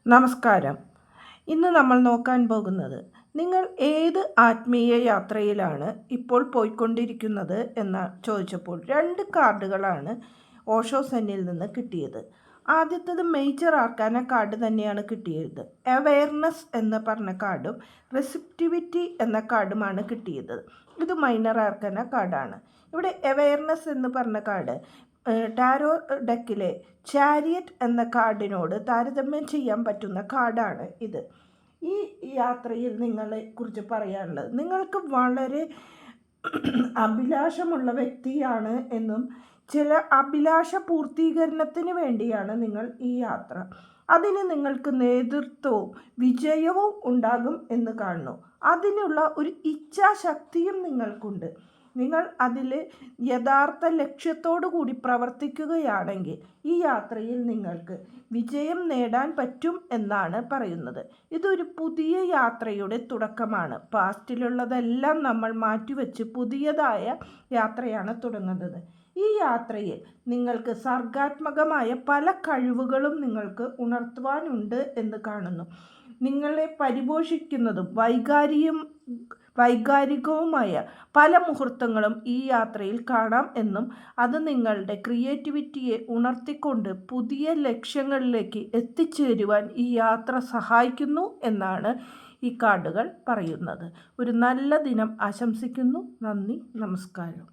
നമസ്കാരം. ഇന്ന് നമ്മൾ നോക്കാൻ പോകുന്നത് നിങ്ങൾ ഏത് ആത്മീയ യാത്രയിലാണ് ഇപ്പോൾ പോയിക്കൊണ്ടിരിക്കുന്നത് എന്ന് ചോദിച്ചപ്പോൾ 2 കാർഡുകളാണ് ഓഷോ സെന്നിൽ നിന്ന് കിട്ടിയത്. ആദ്യത്തേത് മേജർ ആർക്കാന കാർഡ് തന്നെയാണ് കിട്ടിയത്. അവെയർനെസ് എന്ന് പറഞ്ഞ കാർഡും റെസിപ്റ്റിവിറ്റി എന്ന കാർഡുമാണ് കിട്ടിയത്. ഇത് മൈനർ ആർക്കാന കാർഡാണ്. ഇവിടെ അവെയർനെസ് എന്ന് പറഞ്ഞ കാർഡ് ടാരോ ഡെക്കിലെ ചാരിയറ്റ് എന്ന കാർഡിനോട് താരതമ്യം ചെയ്യാൻ പറ്റുന്ന കാർഡാണ് ഇത്. ഈ യാത്രയിൽ നിങ്ങളെ കുറിച്ച് പറയാനുള്ളത്, നിങ്ങൾക്ക് വളരെ അഭിലാഷമുള്ള വ്യക്തിയാണ് എന്നും ചില അഭിലാഷ പൂർത്തീകരണത്തിന് വേണ്ടിയാണ് നിങ്ങൾ ഈ യാത്ര. അതിന് നിങ്ങൾക്ക് നേതൃത്വവും വിജയവും ഉണ്ടാകും എന്ന് കാണുന്നു. അതിനുള്ള ഒരു ഇച്ഛാശക്തിയും നിങ്ങൾക്കുണ്ട്. നിങ്ങൾ അതിൽ യഥാർത്ഥ ലക്ഷ്യത്തോടു കൂടി പ്രവർത്തിക്കുകയാണെങ്കിൽ ഈ യാത്രയിൽ നിങ്ങൾക്ക് വിജയം നേടാൻ പറ്റും എന്നാണ് പറയുന്നത്. ഇതൊരു പുതിയ യാത്രയുടെ തുടക്കമാണ്. പാസ്റ്റിലുള്ളതെല്ലാം നമ്മൾ മാറ്റിവെച്ച് പുതിയതായ യാത്രയാണ് തുടങ്ങുന്നത്. ഈ യാത്രയിൽ നിങ്ങൾക്ക് സർഗാത്മകമായ പല കഴിവുകളും നിങ്ങൾക്ക് ഉണർത്തുവാനുണ്ട് എന്ന് കാണുന്നു. നിങ്ങളെ പരിപോഷിക്കുന്നതും വൈകാരികവുമായ പല മുഹൂർത്തങ്ങളും ഈ യാത്രയിൽ കാണാം എന്നും അത് നിങ്ങളുടെ ക്രിയേറ്റിവിറ്റിയെ ഉണർത്തിക്കൊണ്ട് പുതിയ ലക്ഷ്യങ്ങളിലേക്ക് എത്തിച്ചേരുവാൻ ഈ യാത്ര സഹായിക്കുന്നു എന്നാണ് ഈ കാർഡുകൾ പറയുന്നത്. ഒരു നല്ല ദിനം ആശംസിക്കുന്നു. നന്ദി, നമസ്കാരം.